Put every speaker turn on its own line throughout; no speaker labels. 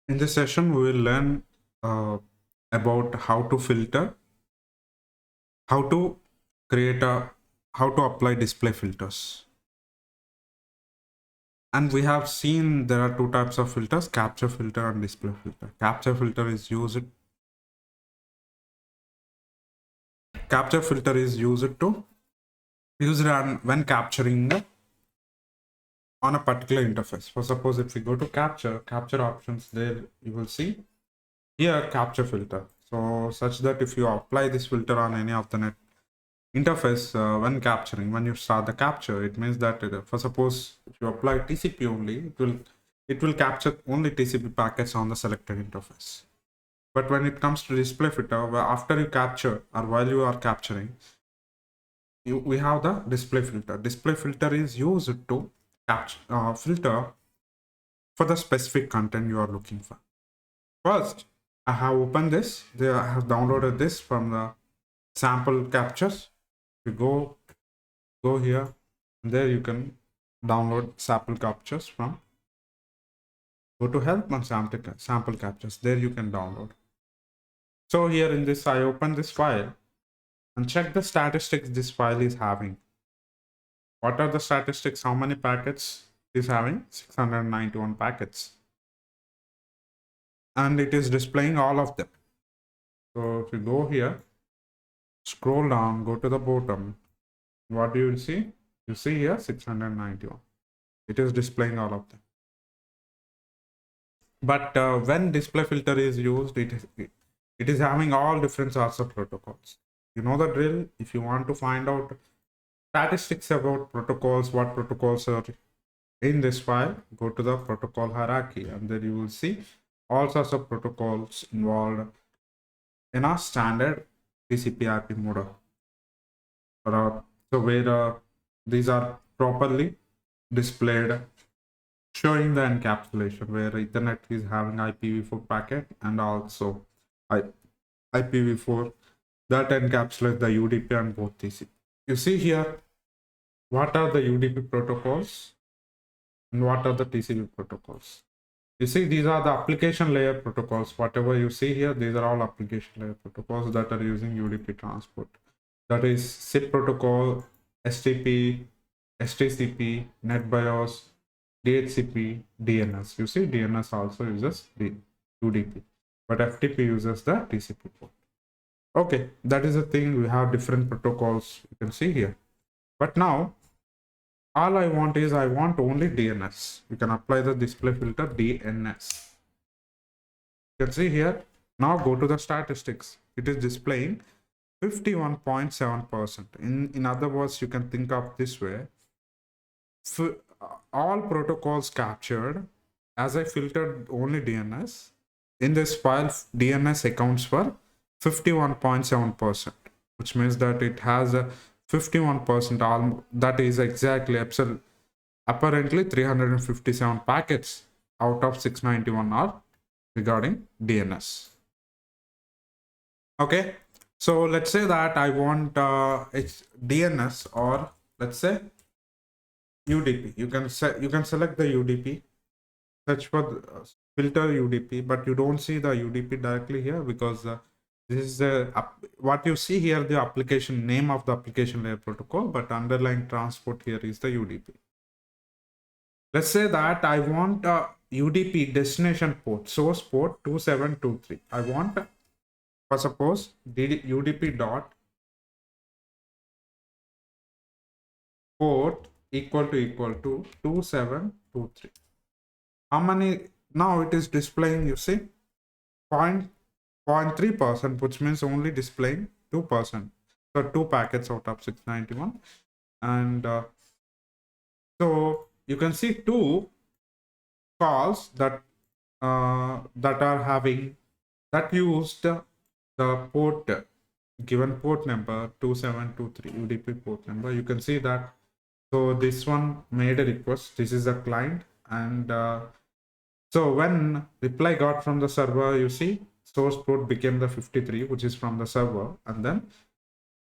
In this session, we will learn about how to filter, how to create how to apply display filters. And we have seen there are two types of filters, capture filter and display filter. Capture filter is used to when capturing on a particular interface. For suppose if we go to capture options, there you will see here capture filter. So such that if you apply this filter on any of the net interface when you start the capture, it means that for suppose if you apply TCP only, it will capture only TCP packets on the selected interface. But when it comes to display filter, after you capture or while you are capturing, we have the display filter. Display filter is used to filter for the specific content you are looking for. First, I have opened this. I have downloaded this from the sample captures. You go here, and there you can download sample captures from. Go to help and sample captures. There you can download. So here in this, I open this file and check the statistics this file is having. What are the statistics? How many packets it is having? 691 packets. And it is displaying all of them. So if you go here, scroll down, go to the bottom, what do you see? You see here 691. It is displaying all of them. But when display filter is used, it is having all different sorts of protocols. You know the drill. If you want to find out statistics about protocols, what protocols are in this file, go to the protocol hierarchy, and then you will see all sorts of protocols involved in a standard TCP/IP model. So where these are properly displayed, showing the encapsulation where Ethernet is having IPv4 packet and also IPv4 that encapsulates the UDP and both TCP. You see here what are the UDP protocols and what are the TCP protocols. You see these are the application layer protocols. Whatever you see here, these are all application layer protocols that are using UDP transport. That is SIP protocol, STP, STCP, NetBIOS, DHCP, DNS. You see DNS also uses the UDP, but FTP uses the TCP port. Okay, that is the thing. We have different protocols you can see here. But now all I want only DNS. You can apply the display filter DNS. You can see here. Now go to the statistics. It is displaying 51.7%. In other words, you can think of this way. All protocols captured, as I filtered only DNS, in this file DNS accounts for 51.7%, which means that it has a 51%, that is exactly apparently 357 packets out of 691 are regarding DNS. Okay, so let's say that I want it's DNS, or let's say UDP. You can select the UDP, search for filter UDP, but you don't see the UDP directly here because this is what you see here, the application name of the application layer protocol, but underlying transport here is the UDP. Let's say that I want a UDP destination port, source port 2723. I want, for suppose, UDP dot port equal to 2723. How many? Now it is displaying, you see, 0.3%, which means only displaying 2%. So 2 packets out of 691. And so you can see 2 calls that are having, that used the port, given port number 2723, UDP port number. You can see that. So this one made a request. This is a client, and so when reply got from the server, you see source port became the 53, which is from the server, and then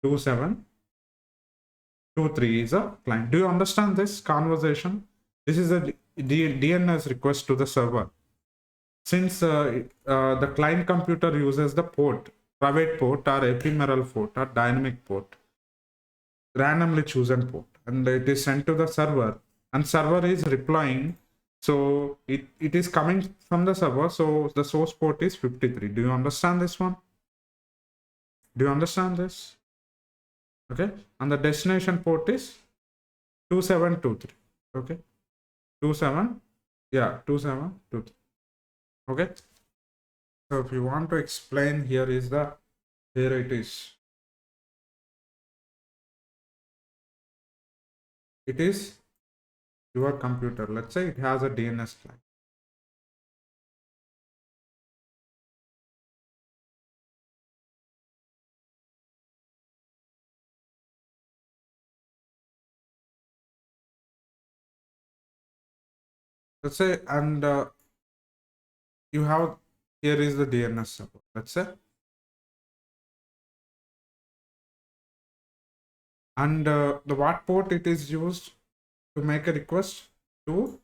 2723 is a client. Do you understand this conversation? This is a DNS request to the server. since the client computer uses the port, private port or ephemeral port or dynamic port, randomly chosen port, and it is sent to the server, and server is replying. So it is coming from the server. So the source port is 53. Do you understand this one? Do you understand this? Okay. And the destination port is 2723. Okay. 27. Yeah, 2723. Okay. So if you want to explain, here it is. It is your computer. Let's say it has a DNS client. Let's say, and you have, here is the DNS server. Let's say, and the what port it is used to make a request to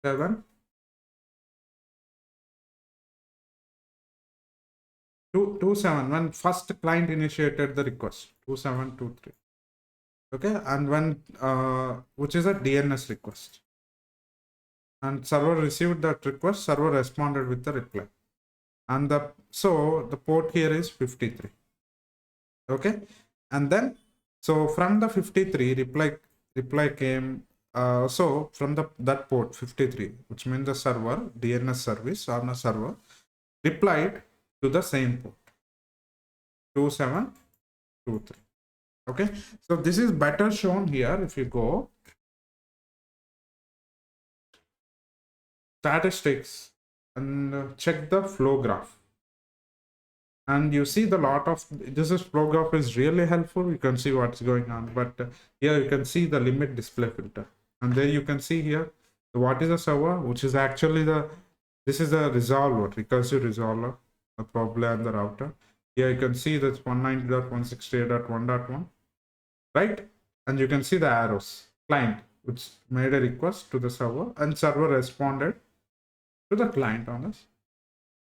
7 227 when first client initiated the request 2723. Okay, and when which is a DNS request, and server received that request, server responded with the reply, and the port here is 53. Okay, and then so from the 53 reply came, so from that port 53, which means the server DNS service on a server replied to the same port 2723. Okay, so this is better shown here. If you go statistics and check the flow graph, and you see the lot of flow graph is really helpful. You can see what's going on, but here you can see the limit display filter, and there you can see here what is the server, which is actually this is a resolver, recursive resolver, probably on the router. Here you can see that's 190.168.1.1, right? And you can see the arrows, client which made a request to the server, and server responded to the client on the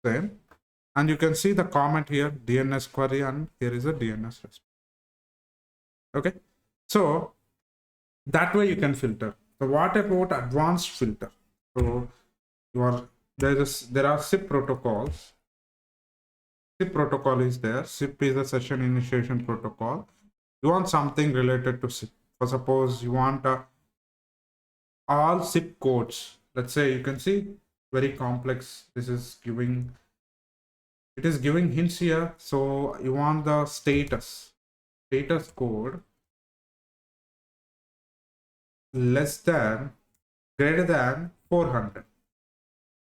same. And you can see the comment here, DNS query, and here is a DNS response. Okay, so that way you can filter. So what about advanced filter? So there are SIP protocols. SIP protocol is there. SIP is a session initiation protocol. You want something related to SIP. For suppose you want all SIP codes. Let's say you can see very complex. This is giving. It is giving hints here. So you want the status code less than, greater than 400.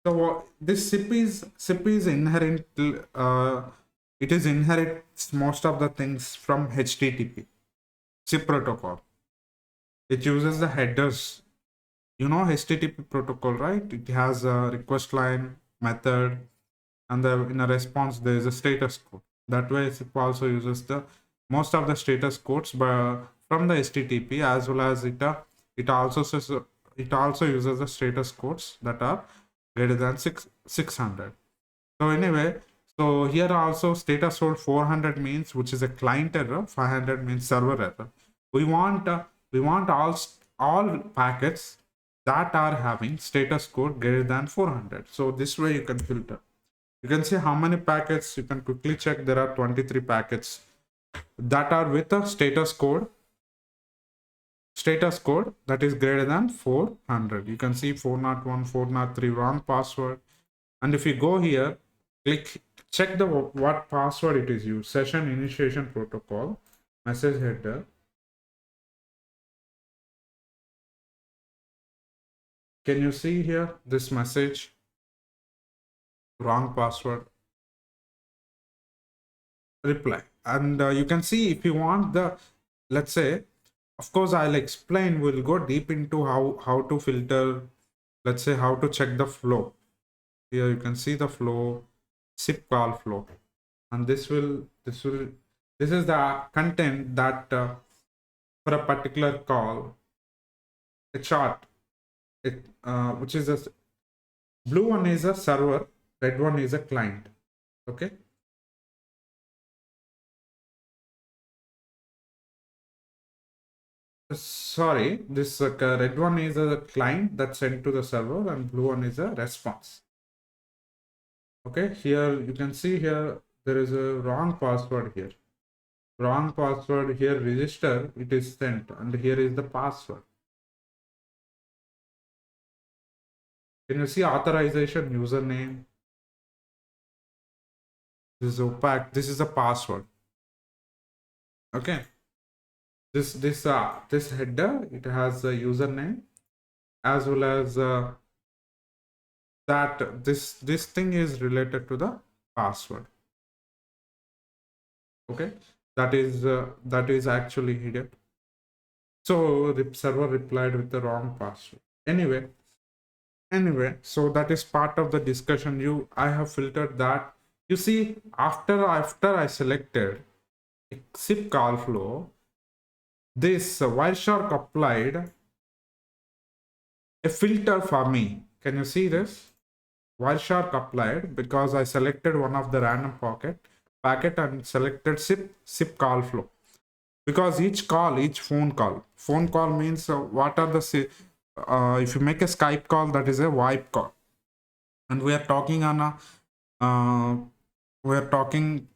So this SIP is inherent. It is inherits most of the things from HTTP SIP protocol. It uses the headers. You know HTTP protocol, right? It has a request line, method, and in a response there is a status code. That way SIP also uses the most of the status codes from the HTTP, as well as it also uses the status codes that are greater than 600. So anyway, so here also status code 400 means, which is a client error, 500 means server error. We want all packets that are having status code greater than 400. So this way you can filter. You can see how many packets. You can quickly check. There are 23 packets that are with a status code that is greater than 400. You can see 401, 403, wrong password. And if you go here, check what password it is used. Session initiation protocol, message header. Can you see here this message? Wrong password. Reply. And you can see if you want let's say, of course I'll explain, we'll go deep into how to filter, let's say how to check the flow. Here you can see the flow, SIP call flow, and this is the content that for a particular call, a chart, which is a blue one is a server, red one is a client. Okay. Sorry, this red one is a client that's sent to the server, and blue one is a response. Okay, here you can see here there is a wrong password here. Wrong password here, register, it is sent, and here is the password. Can you see authorization, username? This is opaque. This is a password. Okay. This header, it has a username as well as that this thing is related to the password. Okay, that is actually hidden. So the server replied with the wrong password. Anyway, so that is part of the discussion. I have filtered that. You see, after I selected zip call flow, this Wireshark applied a filter for me. Can you see this? Wireshark applied because I selected one of the random packet and selected zip call flow. Because each phone call means what are the if you make a Skype call, that is a VoIP call, and we are talking on a we are talking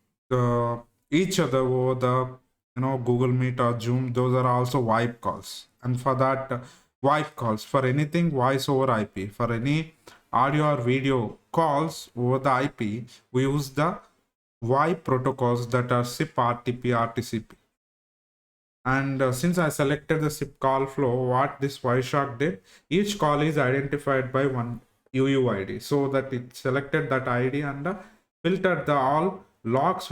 each other over the Google Meet or Zoom. Those are also VoIP calls, and for that VoIP calls, for anything voice over IP, for any audio or video calls over the IP, we use the VoIP protocols that are SIP, RTP, RTCP. And since I selected the SIP call flow, what this Wireshark did, each call is identified by one UUID, so that it selected that ID and filtered all logs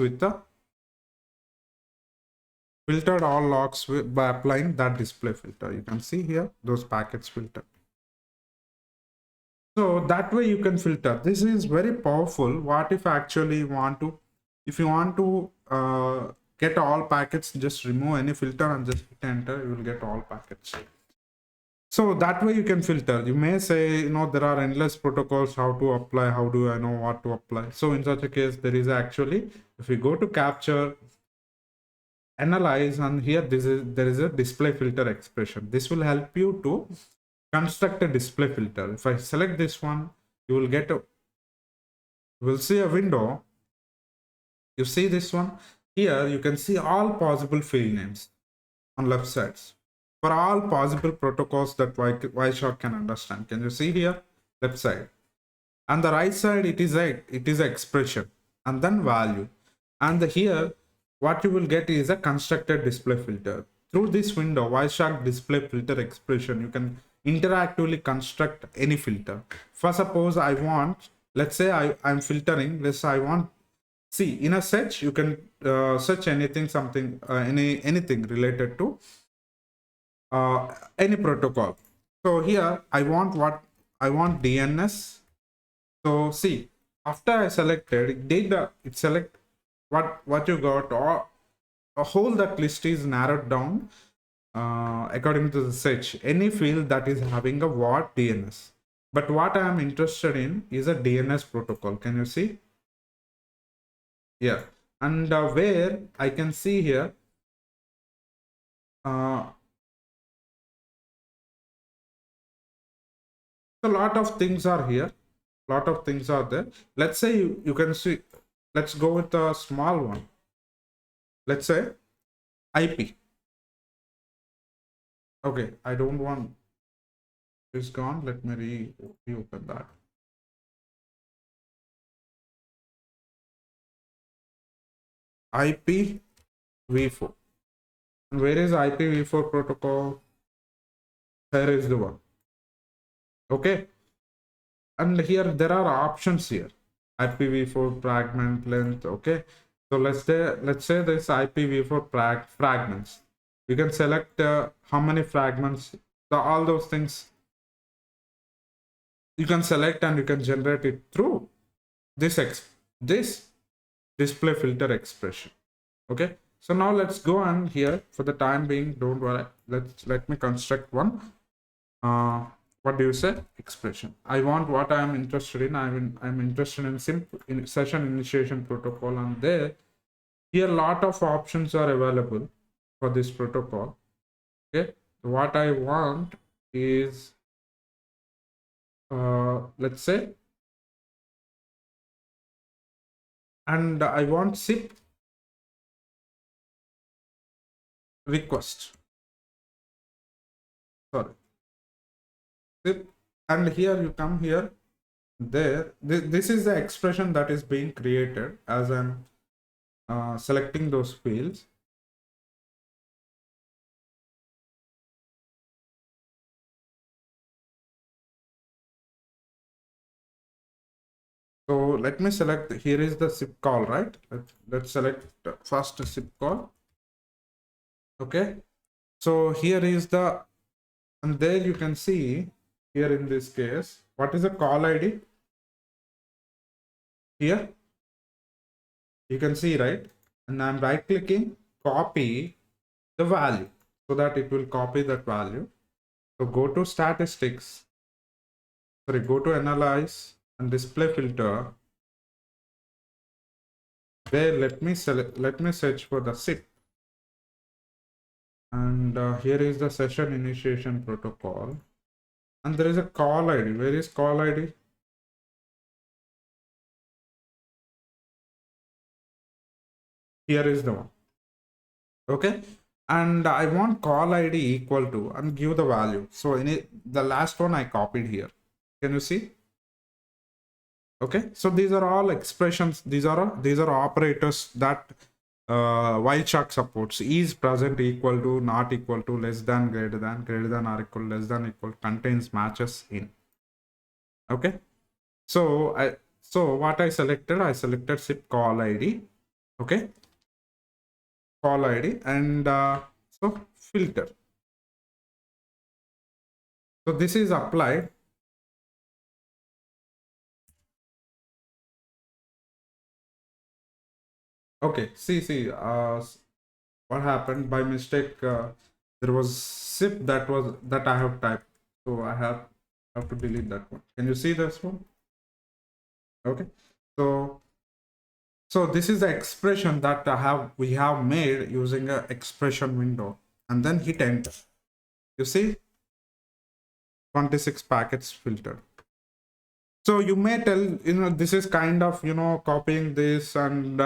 by applying that display filter. You can see here those packets filtered. So that way you can filter. This is very powerful. What if actually you want to get all packets, just remove any filter and just hit enter, you will get all packets. So that way you can filter. You may say, there are endless protocols, how to apply, how do I know what to apply? So in such a case, there is actually, if we go to capture, analyze, and here there is a display filter expression. This will help you to construct a display filter. If I select this one, you will see a window. You see this one? Here you can see all possible field names on left sides for all possible protocols that Wireshark can understand. Can you see here? Left side. And the right side, it is a expression and then value. And here what you will get is a constructed display filter. Through this window, Wireshark display filter expression, you can interactively construct any filter. For suppose I want, let's say I'm filtering this, I want, see, in a search you can search anything, something, anything related to any protocol. So here I want DNS. So see, after I selected, it select what you got, or a whole that list is narrowed down according to the search, any field that is having a what DNS. But what I am interested in is a DNS protocol. Can you see? Yeah, and where I can see here a lot of things are here, lot of things are there. Let's say you can see, let's go with a small one. Let's say IP. Okay, I don't want this gone. Let me reopen that. IPv4. And where is IPv4 protocol? Here is the one. Okay, and here there are options here. IPv4 fragment length. Okay, so let's say this IPv4 fragments. You can select how many fragments. All those things you can select, and you can generate it through this display filter expression. Okay, so now let's go on here. For the time being, don't worry, let me construct one. what do you say, expression. I want what I am interested in. I'm interested in simple session initiation protocol, and there here lot of options are available for this protocol. Okay, what I want is let's say, and I want SIP request, sorry, SIP, and here you come here, there this is the expression that is being created as I'm selecting those fields. So let me select, here is the SIP call, right? Let's select first SIP call. Okay, so here is the, and there you can see here in this case, what is the call ID? Here you can see, right? And I'm right clicking, copy the value, so that it will copy that value. So go to statistics, sorry, go to analyze and display filter. There, let me search for the SIP. And here is the session initiation protocol. And there is a call ID. Where is call ID? Here is the one. Okay. And I want call ID equal to, and give the value. So in it, the last one I copied here. Can you see? Okay. So these are all expressions. These are operators that Wireshark supports. Is present, equal to, not equal to, less than, greater than or equal, less than, equal, contains, matches, in. Okay. So what I selected SIP call ID. Okay. Call ID, and so filter. So this is applied. Okay, see, what happened by mistake? There was SIP that I have typed, so I have to delete that one. Can you see this one? Okay, so this is the expression that we have made using a expression window, and then hit enter. You see, 26 packets filtered. So you may tell, this is kind of, copying this and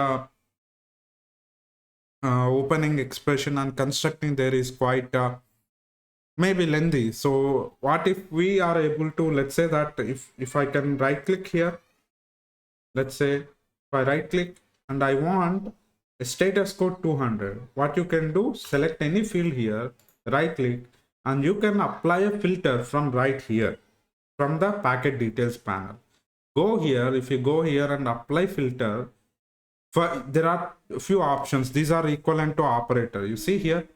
opening expression and constructing there is quite maybe lengthy. So what if we are able to, let's say that if I can right click here, let's say if I right click and I want a status code 200, what you can do, select any field here, right click, and you can apply a filter from right here, from the packet details panel. Go here, if you go here and apply filter, there are a few options. These are equivalent to operator. You see here,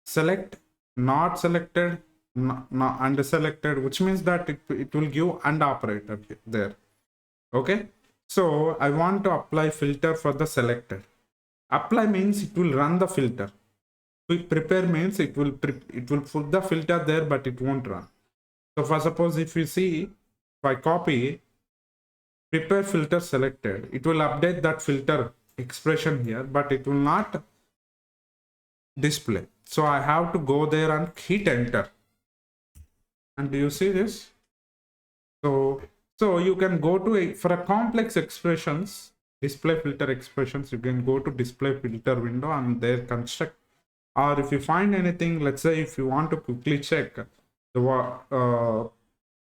select, not selected, not unselected, which means that it will give and operator there. Okay, so I want to apply filter for the selected. Apply means it will run the filter. Quick prepare means it will put the filter there, but it won't run. So for suppose if you see, if I copy prepare filter selected, it will update that filter expression here, but it will not display. So I have to go there and hit enter. And do you see this? So you can go to for a complex expressions, display filter expressions, you can go to display filter window and there construct. Or if you find anything, let's say if you want to quickly check the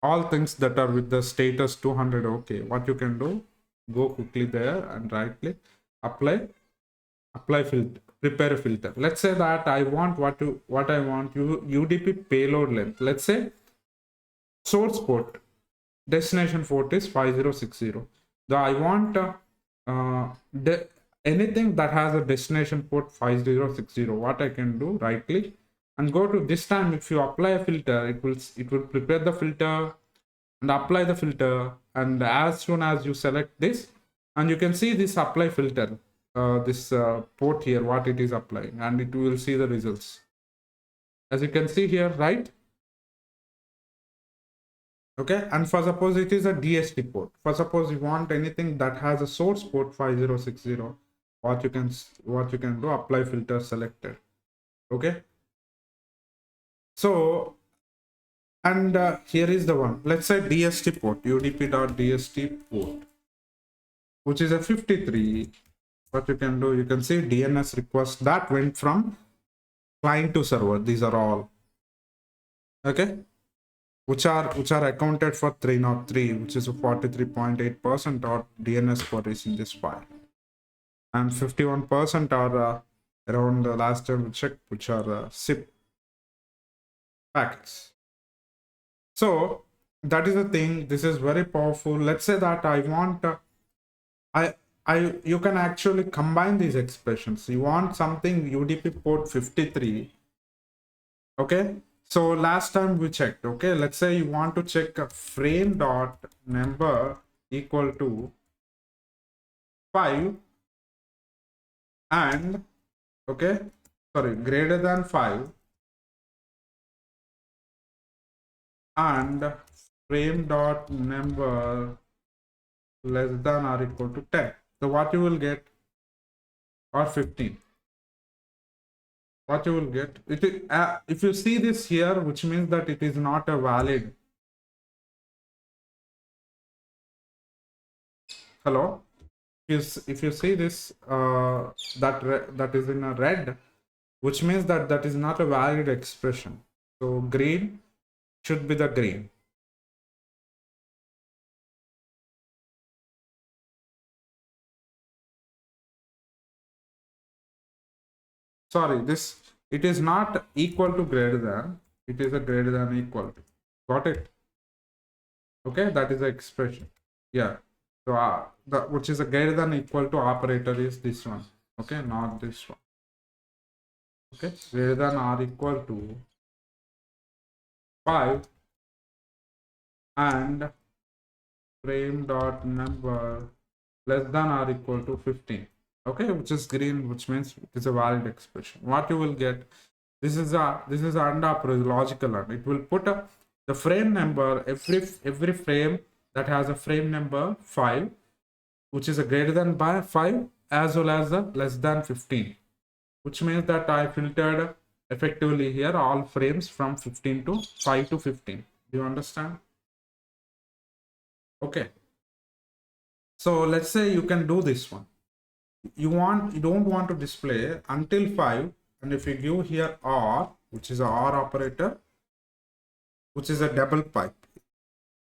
all things that are with the status 200, okay, what you can do, go quickly there and right click, apply filter, prepare a filter. Let's say that I want what I want UDP payload length. Let's say source port, destination port is 5060. I want anything that has a destination port 5060. What I can do, right click and go to, this time if you apply a filter, it will prepare the filter and apply the filter, and as soon as you select this, and you can see this apply filter, this port here, what it is applying, and it will see the results as you can see here, right? Okay, and for suppose it is a DST port. For suppose you want anything that has a source port 5060, what you can do, apply filter selected. Okay, so and here is the one. Let's say DST port, udp.dst port, which is a 53. What you can do, you can see DNS request that went from client to server. These are all okay, which are accounted for 303, which is a 43.8% or DNS queries in this file, and 51% are around the last time we checked, which are SIP packets. So that is the thing. This is very powerful. Let's say that I want you can actually combine these expressions. You want something UDP port 53. Okay, so last time we checked. Okay, let's say you want to check a frame dot number equal to 5 and okay, sorry, greater than 5 and frame dot number less than or equal to 10. So what you will get, or 15, what you will get, if you see this here, which means that it is not a valid. Hello, if you see this that is in a red, which means that that is not a valid expression. So green should be the green. Sorry, this, it is not equal to greater than, it is a greater than equal to. Got it? Okay, that is the expression. Yeah. So which is a greater than equal to operator is this one. Okay, not this one. Okay, greater than or equal to 5 and frame dot number less than or equal to 15. Okay, which is green, which means it is a valid expression. What you will get, this is AND operator, logical AND. It will put the frame number, every frame that has a frame number 5, which is a greater than by 5, as well as the less than 15, which means that I filtered effectively here all frames from 15 to 5 to 15. Do you understand? Okay, so let's say you can do this one. You don't want to display until 5, and if you give here OR, which is a OR operator, which is a double pipe,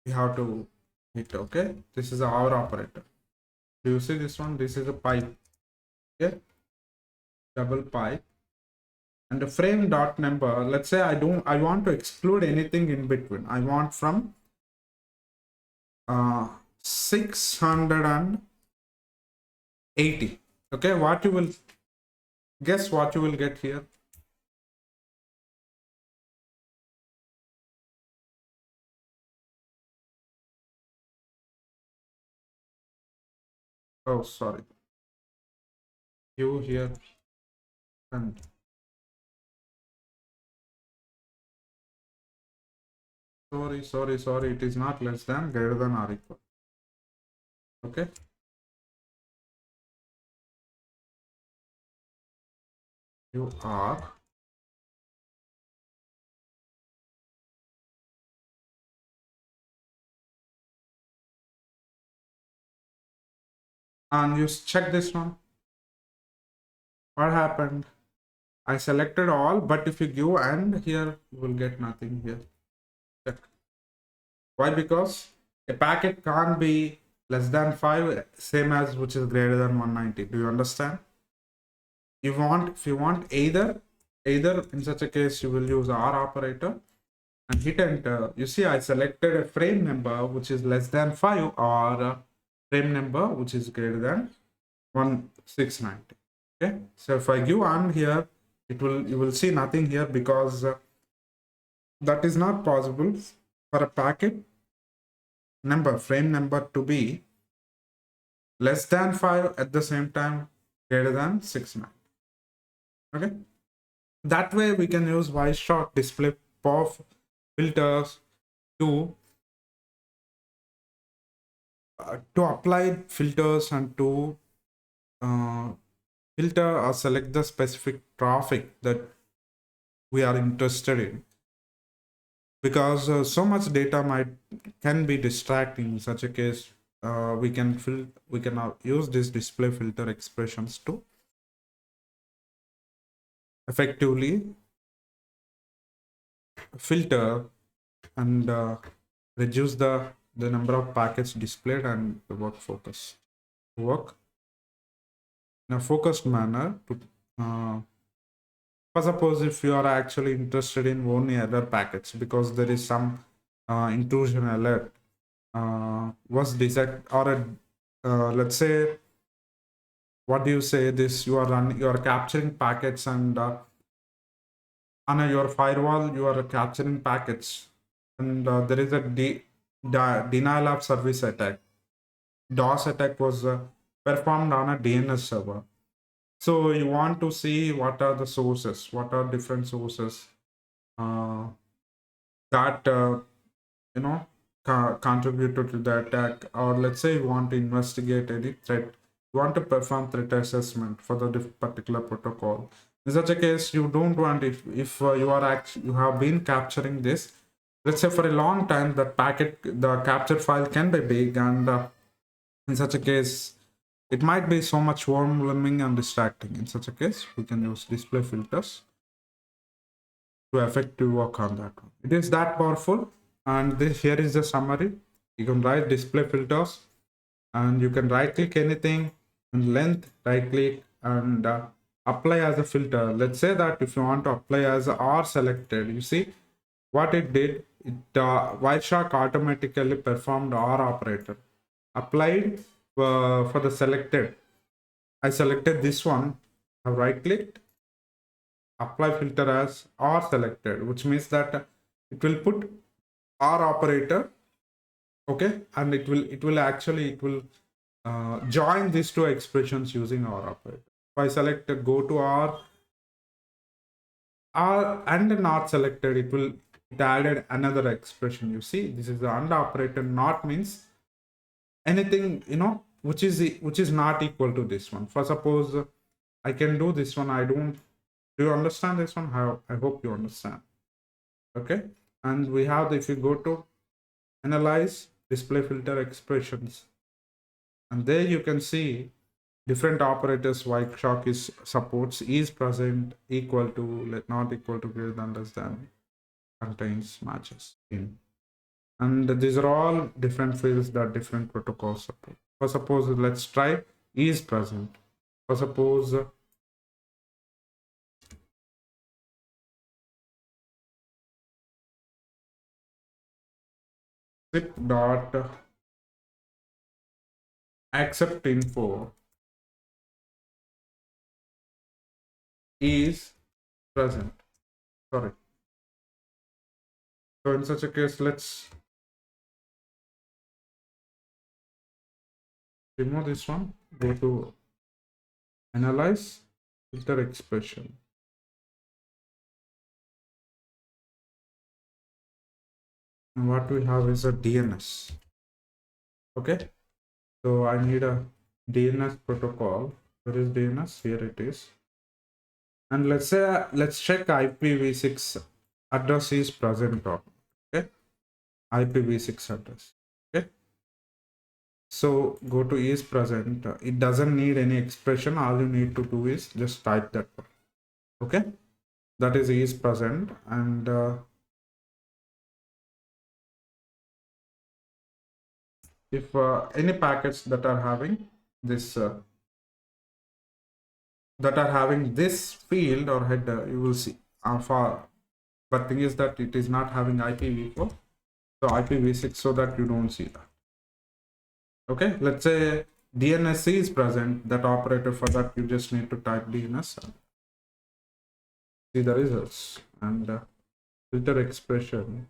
you have to hit. Okay, this is a OR operator. Do you see this one? This is a pipe. Okay, double pipe, and the frame dot number, let's say I want to exclude anything in between. I want from 680. Okay, what you will guess, what you will get here? Oh, sorry, you here and sorry, it is not less than, greater than or equal. Okay, you are and you check this one. What happened? I selected all, but if you give and here, you will get nothing here. Check. Why? Because a packet can't be less than 5, same as which is greater than 190. Do you understand? If you want either in such a case, you will use R operator and hit enter. You see, I selected a frame number which is less than 5 or a frame number which is greater than 1690. Okay, so if I give on here, you will see nothing here, because that is not possible for a packet number, frame number, to be less than 5 at the same time greater than 690. Okay, that way we can use Wireshark display POF filters to to apply filters and to filter or select the specific traffic that we are interested in, because so much data can be distracting. In such a case, we can use this display filter expressions to effectively filter and reduce the number of packets displayed and the work in a focused manner to for suppose if you are actually interested in only error packets because there is some intrusion alert was detected, or let's say, what do you say, this you are capturing packets and on your firewall you are capturing packets, and there is a denial of service attack. DOS attack was performed on a DNS server. So you want to see what are the sources, what are different sources that you know contributed to the attack, or let's say you want to investigate any threat, you want to perform threat assessment for the particular protocol. In such a case, you don't want, if you are actually you have been capturing this, let's say for a long time, the capture file can be big, and in such a case it might be so much overwhelming and distracting. In such a case, we can use display filters to effectively work on that one. It is that powerful, and this here is the summary. You can write display filters, and you can right click anything and length, right click, and apply as a filter. Let's say that if you want to apply as R selected, you see what it did. It Wireshark automatically performed R operator, applied for the selected. I selected this one, I right clicked, apply filter as R selected, which means that it will put R operator, okay, and it will join these two expressions using R operator. If I select go to R and not selected, it added another expression. You see, this is the AND operator. Not means anything, which is not equal to this one. For suppose I can do this one, I don't. Do you understand this one? I hope you understand. Okay, and we have if you go to analyze display filter expressions, and there you can see different operators. Wireshark supports is present, equal to, not equal to, greater than, less than, contains, matches in, and these are all different fields that different protocols support. For suppose let's try is present. For suppose zip dot accept info is present. Sorry. So in such a case, let's remove this one. Go to analyze filter expression. And what we have is a DNS. Okay. So I need a DNS protocol. Where is DNS? Here it is. And let's check IPv6 address is present or okay. IPv6 address. Okay. So go to is present. It doesn't need any expression. All you need to do is just type that one. Okay. That is present, and if any packets that are having this field or header, you will see far. But thing is that it is not having IPv4, so IPv6, so that you don't see that. Okay, let's say DNS is present, that operator, for that you just need to type DNS, see the results, and filter expression,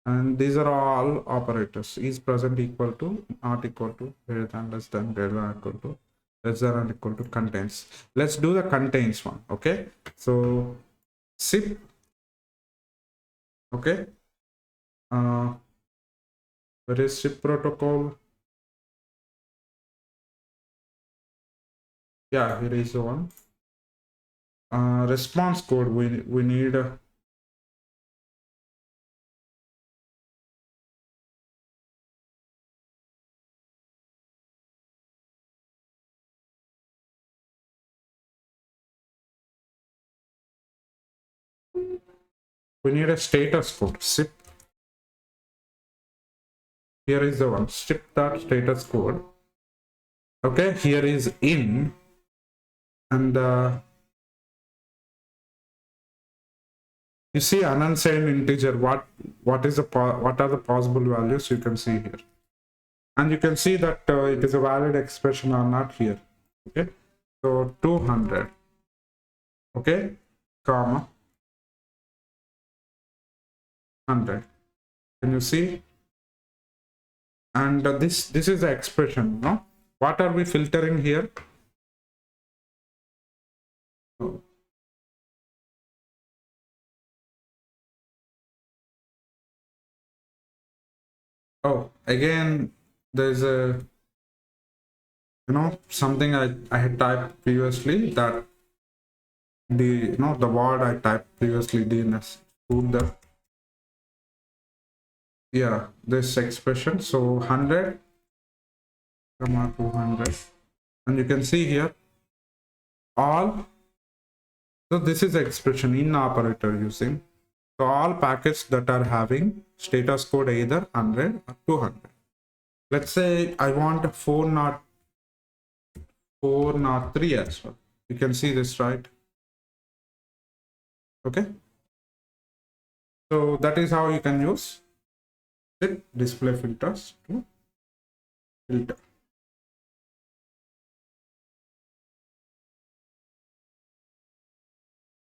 and these are all operators. Is present, equal to, not equal to, greater than, less than, greater than, equal to, less than or equal to, contains. Let's do the contains one. Okay, so zip, okay, Where is SIP protocol? Yeah, here is the one. Response code. We need a status code. SIP. Here is the one. SIP dot status code. Okay, here is in, and you see unsigned integer. What are the possible values you can see here, and you can see that it is a valid expression or not here. Okay, so 200. Okay, comma 100. Can you see? And this is the expression. No, what are we filtering here? Oh, again, there's a something I had typed previously, that the word I typed previously DNS put the this expression. So 100 comma 200, and you can see here all. So this is the expression in operator using. So all packets that are having status code either 100 or 200. Let's say I want 403 as well. You can see this, right? Okay. So that is how you can use display filters to filter.